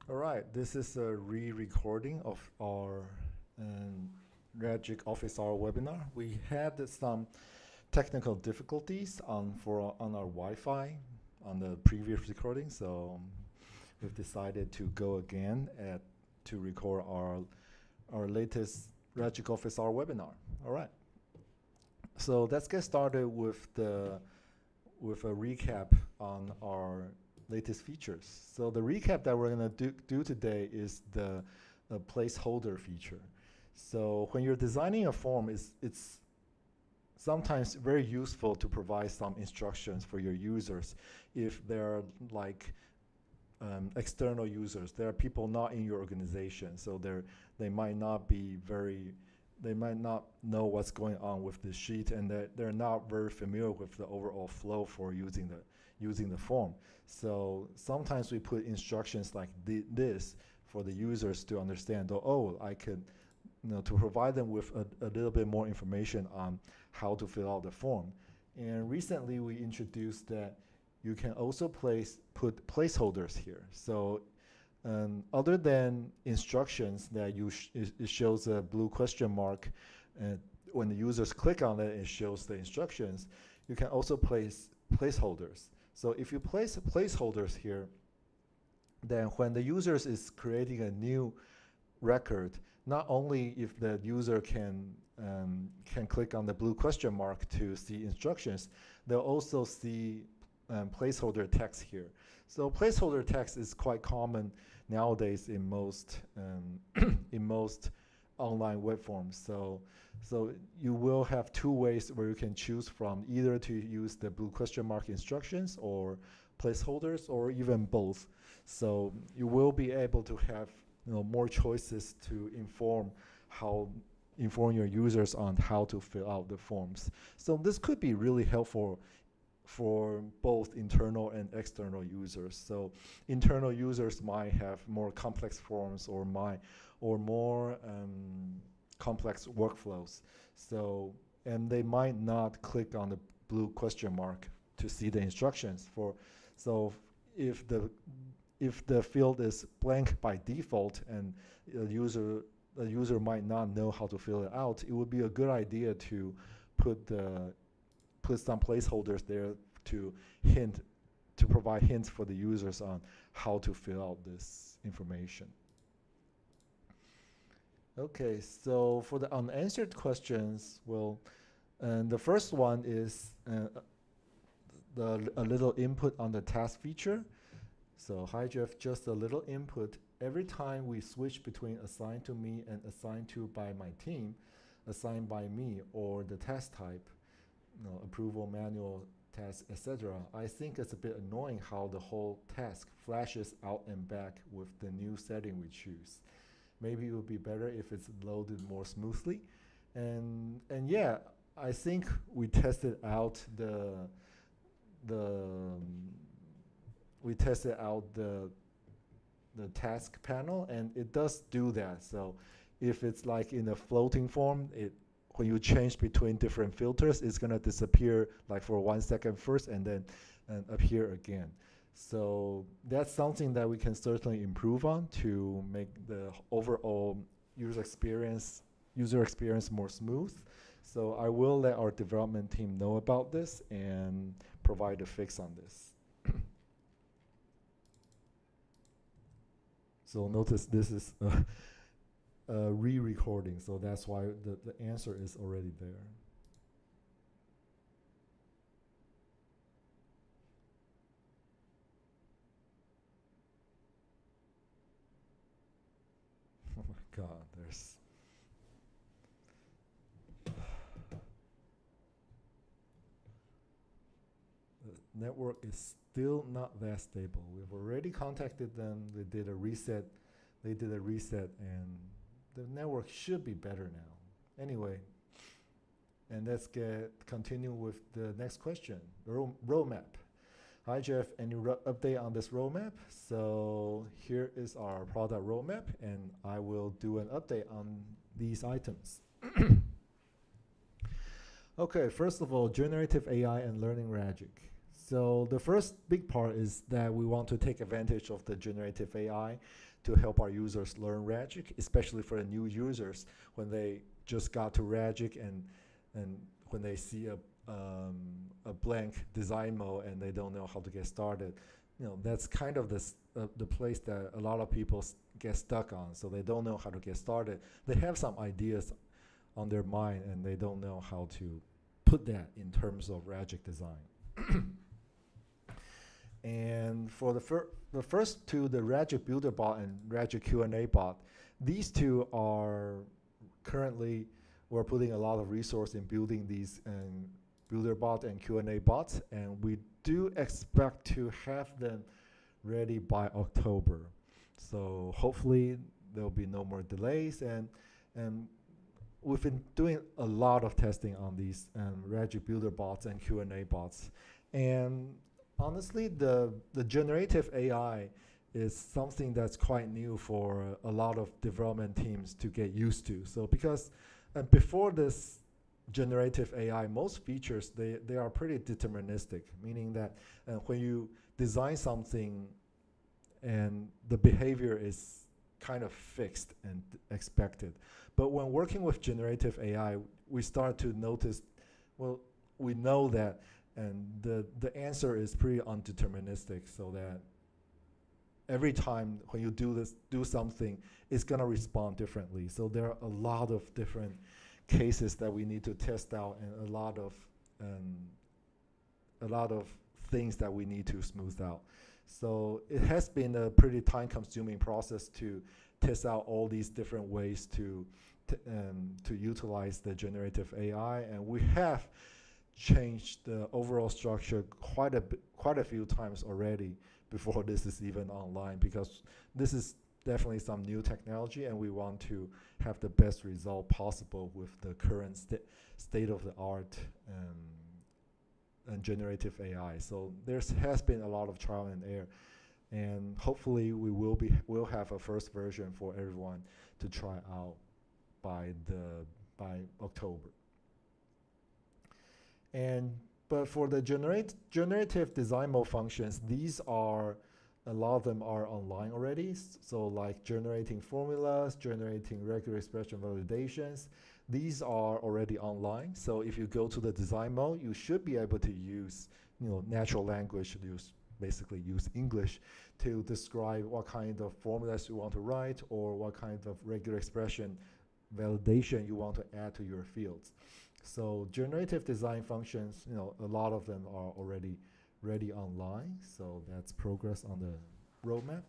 All right, this is a re-recording of our Ragic Office Hour webinar. We had some technical difficulties on our Wi-Fi on the previous recording, so we've decided to go again to record our latest Ragic Office Hour webinar. All right, so let's get started with a recap on our latest features. So the recap that we're going to do today is the placeholder feature. So when you're designing a form, it's sometimes very useful to provide some instructions for your users if they're like external users. There are people not in your organization, so they might not know what's going on with the sheet, and they're not very familiar with the overall flow for using the form. So sometimes we put instructions like this for the users to understand. Oh, I could, to provide them with a little bit more information on how to fill out the form. And recently we introduced that you can also put placeholders here. So other than instructions that it shows a blue question mark, and when the users click on it, it shows the instructions. You can also place placeholders. So if you place placeholders here, then when the user is creating a new record, not only if the user can click on the blue question mark to see instructions, they'll also see placeholder text here. So placeholder text is quite common nowadays in most in most online web forms. So you will have two ways where you can choose from, either to use the blue question mark instructions or placeholders, or even both. So you will be able to have more choices to inform your users on how to fill out the forms. So this could be really helpful for both internal and external users. So internal users might have more complex forms or more complex workflows. So, and they might not click on the blue question mark to see the instructions. So if the field is blank by default and the user might not know how to fill it out, it would be a good idea to put some placeholders there to provide hints for the users on how to fill out this information. Okay, so for the unanswered questions, well, the first one is a little input on the task feature. So hi Jeff, just a little input. Every time we switch between assigned to me and assigned to by my team, assigned by me, or the task type, approval, manual, task, etc., I think it's a bit annoying how the whole task flashes out and back with the new setting we choose. Maybe it would be better if it's loaded more smoothly. And yeah, I think we tested out the task panel, and it does do that. So if it's like in a floating form, when you change between different filters, it's gonna disappear like for 1 second first and then appear again. So that's something that we can certainly improve on to make the overall user experience more smooth. So I will let our development team know about this and provide a fix on this. So notice this is a re-recording, so that's why the answer is already there. Oh my God, the network is still not that stable. We've already contacted them. They did a reset, and the network should be better now. Anyway, and let's continue with the next question, roadmap. Hi Jeff, any update on this roadmap? So here is our product roadmap, and I will do an update on these items. Okay, first of all, generative AI and learning Ragic. So the first big part is that we want to take advantage of the generative AI to help our users learn Ragic, especially for the new users when they just got to Ragic and when they see a blank design mode and they don't know how to get started. That's kind of the place that a lot of people get stuck on. So they don't know how to get started. They have some ideas on their mind and they don't know how to put that in terms of Ragic design. And for the first two, the Ragic Builder bot and Ragic Q&A bot, these two are currently, we're putting a lot of resource in building these Builder bot and Q&A bots, and we do expect to have them ready by October. So hopefully there'll be no more delays, and we've been doing a lot of testing on these Ragic Builder bots and Q&A bots. And honestly, the generative AI is something that's quite new for a lot of development teams to get used to. So because before this generative AI, most features, they are pretty deterministic, meaning that when you design something and the behavior is kind of fixed and expected. But when working with generative AI, we start to notice, well, we know that and the answer is pretty undeterministic, so that every time when you do something, it's gonna respond differently. So there are a lot of different cases that we need to test out, and a lot of things that we need to smooth out. So it has been a pretty time-consuming process to test out all these different ways to utilize the generative AI, and we have changed the overall structure quite a few times already before this is even online, because this is definitely some new technology and we want to have the best result possible with the current state of the art and generative AI. So there has been a lot of trial and error, and hopefully we'll have a first version for everyone to try out by October. But for the generative design mode functions, a lot of them are online already. So like generating formulas, generating regular expression validations, these are already online. So if you go to the design mode, you should be able to use natural language, basically use English to describe what kind of formulas you want to write or what kind of regular expression validation you want to add to your fields. So generative design functions, a lot of them are already ready online. So that's progress on the roadmap.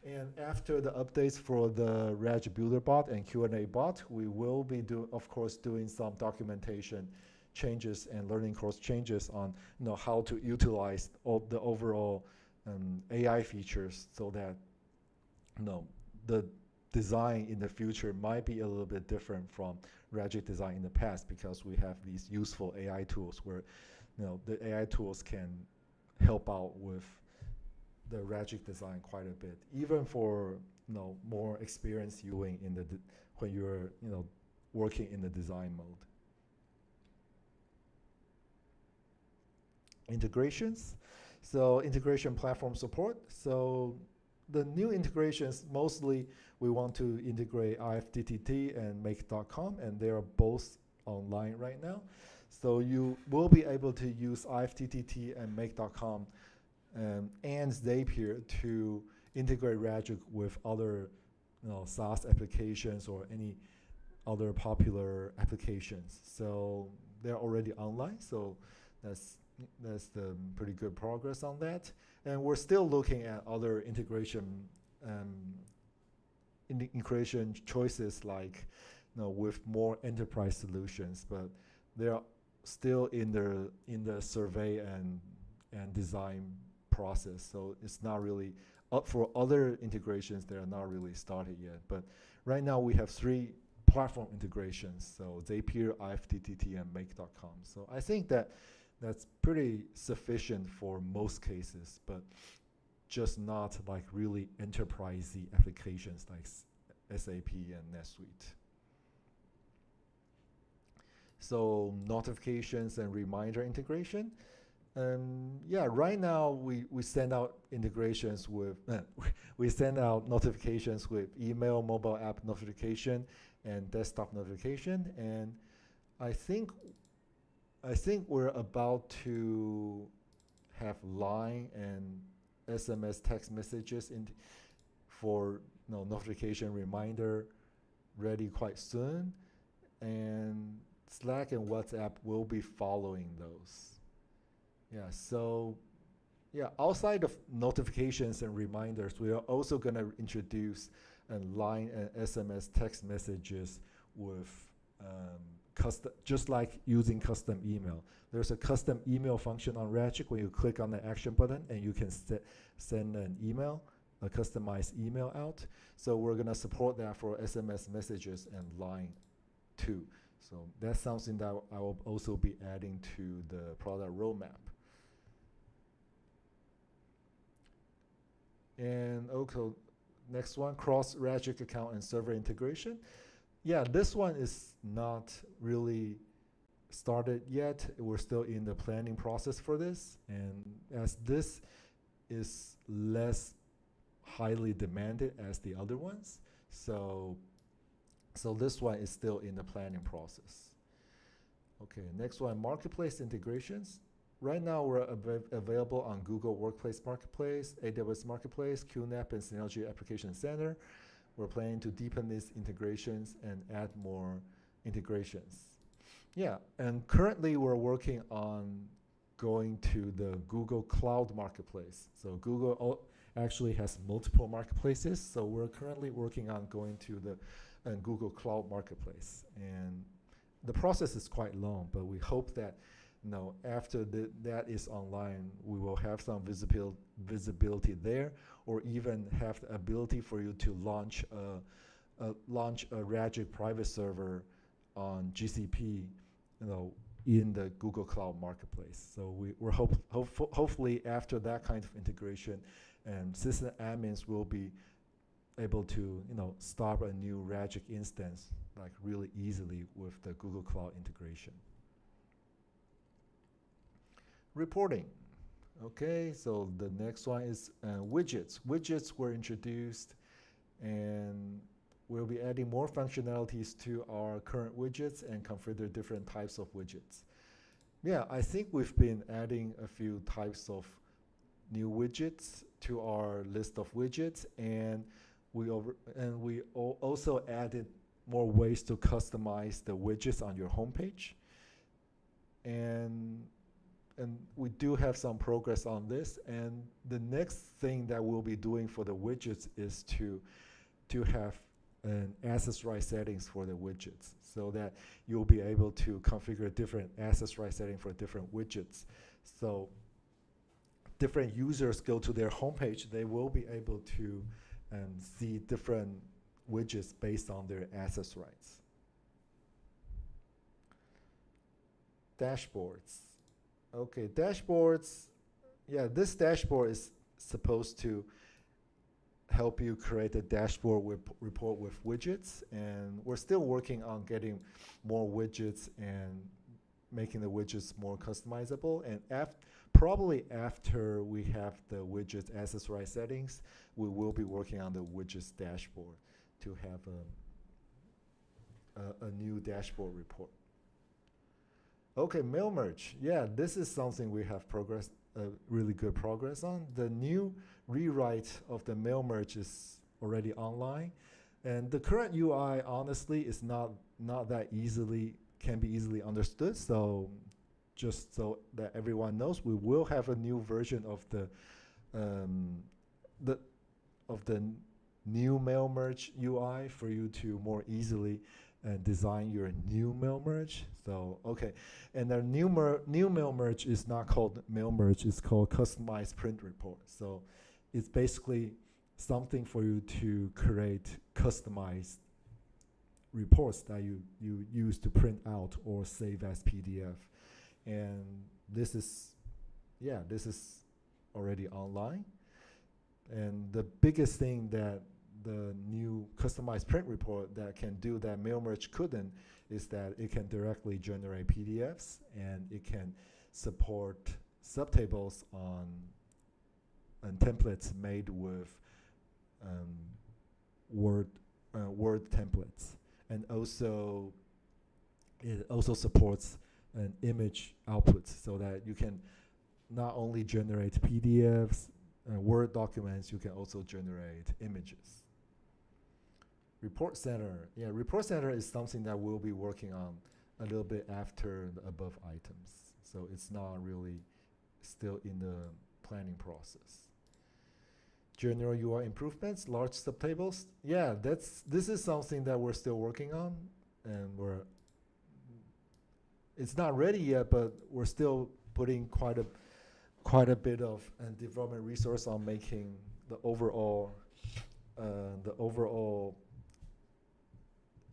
And after the updates for the Ragic Builder bot and Q&A bot, we will be, of course, doing some documentation changes and learning course changes on how to utilize the overall AI features, so that the design in the future might be a little bit different from Ragic design in the past, because we have these useful AI tools where the AI tools can help out with the Ragic design quite a bit, even for more experienced viewing when you're working in the design mode. Integrations. So integration platform support. So the new integrations, mostly we want to integrate IFTTT and Make.com, and they are both online right now. So you will be able to use IFTTT and Make.com and Zapier to integrate Ragic with other SaaS applications or any other popular applications. So they're already online, so that's the pretty good progress on that. And we're still looking at other integration choices, like with more enterprise solutions, but they're still in the survey and design process. So it's not really up for other integrations. They are not really started yet. But right now we have 3 platform integrations. So Zapier, IFTTT, and Make.com. So I think that's pretty sufficient for most cases, but just not like really enterprisey applications like SAP and NetSuite. So notifications and reminder integration. Yeah, right now we send out integrations with we send out notifications with email, mobile app notification, and desktop notification. And I think I think we're about to have line and SMS text messages for notification reminder ready quite soon, and Slack and WhatsApp will be following those. Yeah, so yeah, outside of notifications and reminders, we are also going to introduce line and SMS text messages with custom, just like using custom email. There's a custom email function on Ragic when you click on the action button and you can send an email, a customized email out. So we're going to support that for SMS messages and line too. So that's something that I will also be adding to the product roadmap. And also, next one, cross Ragic account and server integration. Yeah, this one is not really started yet. We're still in the planning process for this. And as this is less highly demanded as the other ones, so this one is still in the planning process. Okay, next one, marketplace integrations. Right now, we're available on Google Workplace Marketplace, AWS Marketplace, QNAP, and Synology Application Center. We're planning to deepen these integrations and add more integrations. Yeah, and currently we're working on going to the Google Cloud Marketplace. So Google actually has multiple marketplaces, so we're currently working on going to the Google Cloud Marketplace. And the process is quite long, but we hope that after that is online, we will have some visibility there, or even have the ability for you to launch a Ragic private server on GCP, in the Google Cloud Marketplace. So we're hopefully after that kind of integration, and system admins will be able to start a new Ragic instance like really easily with the Google Cloud integration. Reporting. Okay, so the next one is widgets. Widgets were introduced, and we'll be adding more functionalities to our current widgets and configure different types of widgets. Yeah, I think we've been adding a few types of new widgets to our list of widgets, and we also added more ways to customize the widgets on your homepage. And we do have some progress on this. And the next thing that we'll be doing for the widgets is to have an access right settings for the widgets, so that you'll be able to configure different access right settings for different widgets. So different users go to their homepage, they will be able to see different widgets based on their access rights. Dashboards. Okay, dashboards. Yeah, this dashboard is supposed to help you create a dashboard report with widgets, and we're still working on getting more widgets and making the widgets more customizable. And probably after we have the widgets access right settings, we will be working on the widgets dashboard to have a new dashboard report. Okay, mail merge. Yeah, this is something we have really good progress on. The new rewrite of the mail merge is already online, and the current UI honestly is not that can be easily understood. So just so that everyone knows, we will have a new version of the new mail merge UI for you to more easily design your new mail merge. So okay, and the new mail merge is not called mail merge, it's called customized print report. So it's basically something for you to create customized reports that you use to print out or save as PDF. And this is already online. And the biggest thing that the new customized print report that can do that mail merge couldn't is that it can directly generate PDFs, and it can support subtables on and templates made with um, Word Word templates, and also it also supports an image output so that you can not only generate PDFs and Word documents, you can also generate images. Report Center. Yeah, Report Center is something that we'll be working on a little bit after the above items. So it's not really still in the planning process. General UI improvements, large subtables. Yeah, this is something that we're still working on, and it's not ready yet, but we're still putting quite a bit of development resource on making the overall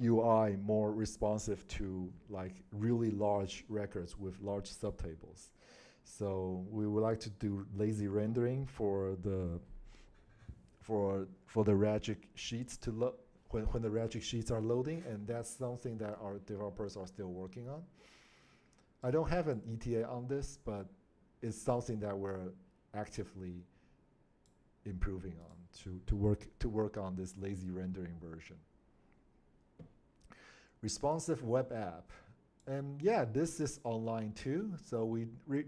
UI more responsive to like really large records with large subtables. So we would like to do lazy rendering for the Ragic sheets to load when the Ragic sheets are loading, and that's something that our developers are still working on. I don't have an ETA on this, but it's something that we're actively improving on to work on this lazy rendering version. Responsive web app. And yeah, this is online too. So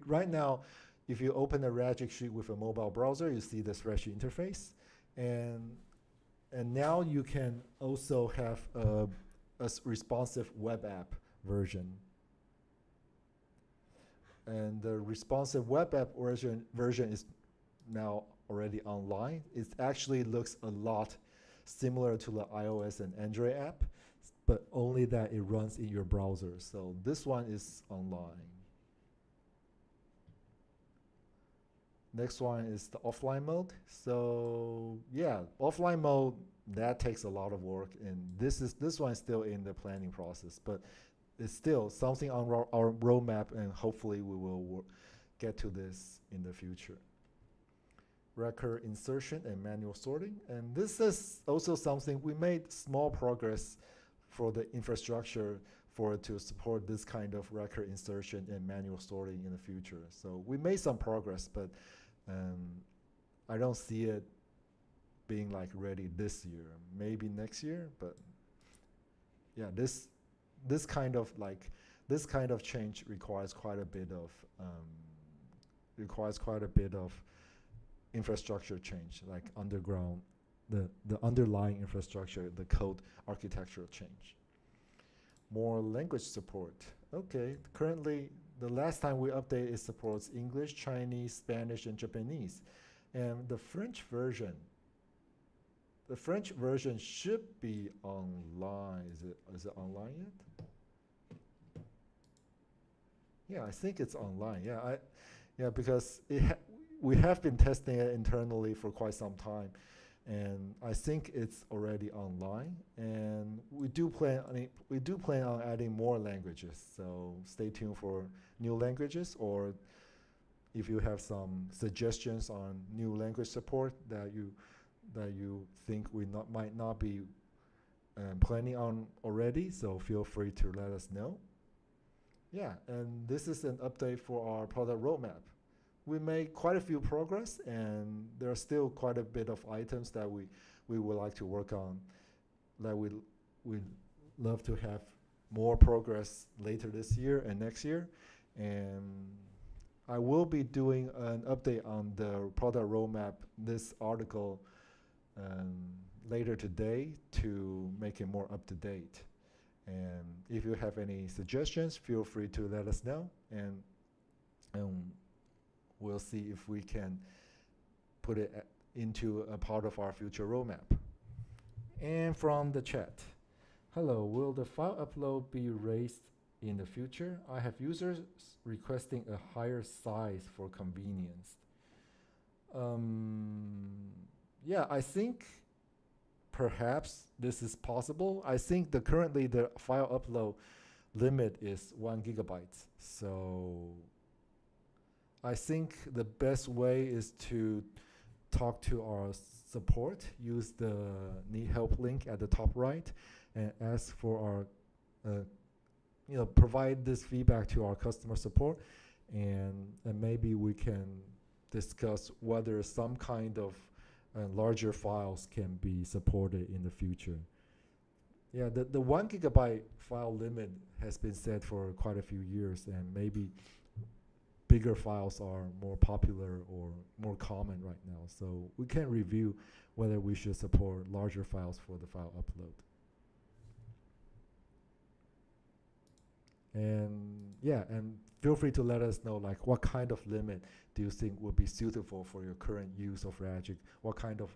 right now, if you open a Ragic sheet with a mobile browser, you see this spreadsheet interface. And now you can also have a responsive web app version. And the responsive web app version is now already online. It actually looks a lot similar to the iOS and Android app, but only that it runs in your browser. So this one is online. Next one is the offline mode. So yeah, offline mode, that takes a lot of work, and this one is still in the planning process, but it's still something on our roadmap, and hopefully we will get to this in the future. Record insertion and manual sorting, and this is also something we made small progress for the infrastructure to support this kind of record insertion and manual sorting in the future. So we made some progress, but I don't see it being like ready this year. Maybe next year, but yeah, this kind of change requires quite a bit of infrastructure change, like underground, the underlying infrastructure, the code architectural change. More language support. Okay, currently the last time we updated it supports English, Chinese, Spanish, and Japanese. And the French version should be online. Is it online yet? Yeah, I think it's online. Yeah, because we have been testing it internally for quite some time, and I think it's already online. And we do plan on adding more languages. So stay tuned for new languages, or if you have some suggestions on new language support that you think we might not be planning on already, so feel free to let us know. Yeah, and this is an update for our product roadmap. We made quite a few progress, and there are still quite a bit of items that we would like to work on, that we'd love to have more progress later this year and next year. And I will be doing an update on the product roadmap, this article, later today to make it more up to date. And if you have any suggestions, feel free to let us know, and we'll see if we can put it into a part of our future roadmap. And from the chat, hello, will the file upload be raised in the future? I have users requesting a higher size for convenience. Yeah, I think perhaps this is possible. I think currently the file upload limit is 1 gigabyte. So I think the best way is to talk to our support, use the need help link at the top right, and ask for our, provide this feedback to our customer support, and maybe we can discuss whether some kind of larger files can be supported in the future. Yeah, the 1 GB file limit has been set for quite a few years, and maybe bigger files are more popular or more common right now. So we can review whether we should support larger files for the file upload. And yeah, and feel free to let us know like what kind of limit do you think would be suitable for your current use of Ragic? What kind of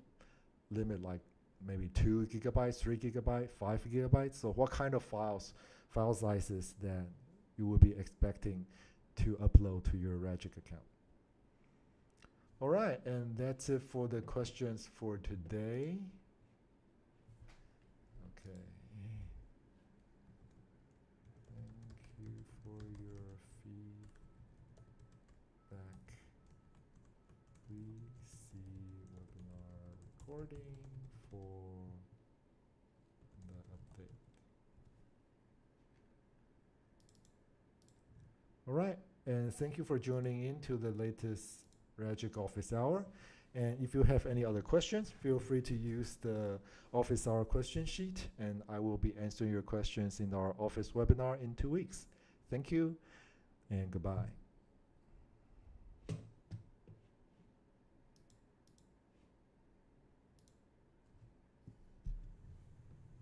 limit, like maybe 2 GB, 3 GB, 5 GB? So what kind of file sizes that you would be expecting to upload to your Ragic account? All right, and that's it for the questions for today. Okay. Thank you for your feedback. Please see webinar recording for the update. All right, and thank you for joining in to the latest Ragic Office Hour. And if you have any other questions, feel free to use the Office Hour question sheet, and I will be answering your questions in our Office webinar in 2 weeks. Thank you, and goodbye.